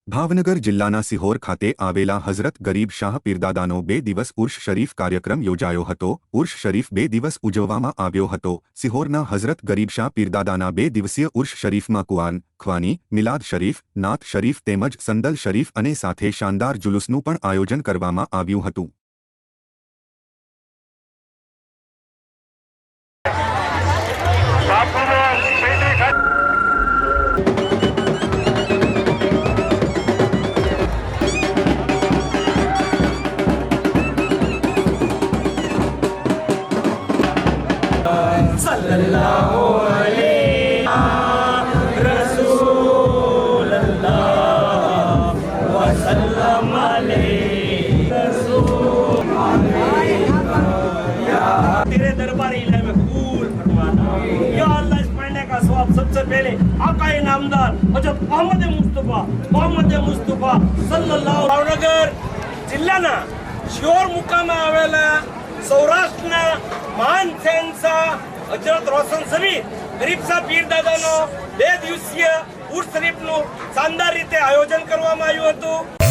ભાવનગર જિલ્લાના સિહોર ખાતે આવેલા હઝરત ગરીબ શાહ પીરદાદાનો 2 દિવસ ઉર્ષ શરીફ કાર્યક્રમ યોજાયો હતો। ઉર્ષ શરીફ 2 દિવસ ઉજવવામાં આવ્યો હતો। સિહોરના હઝરત ગરીબ શાહ પીરદાદાના 2 દિવસીય ઉર્ષ શરીફમાં કુઆન, ખ્વાની, મિલાદ શરીફ, નાત શરીફ તેમજ સંદલ શરીફ અને સાથે શાનદાર જુલુસનું પણ આયોજન કરવામાં આવ્યું હતું। तेरे दरबार इलाही में कबूल फरमाना या अल्लाह। इस पढ़ने का स्वाब सबसे पहले आका इनामदार हजरत मोहम्मद मुस्तफा सल्लल्लाहु भावनगर जिल्लाना शिहोर मुकामे आवेला सौराष्ट्રના મહાન શહેનશાહ હજરત રોશન સમીર ગરીબ શાહ પીરદાદાનો 2 દિવસીય ઉર્સ શરીફનું શાનદાર રીતે આયોજન કરવામાં આવ્યું હતું।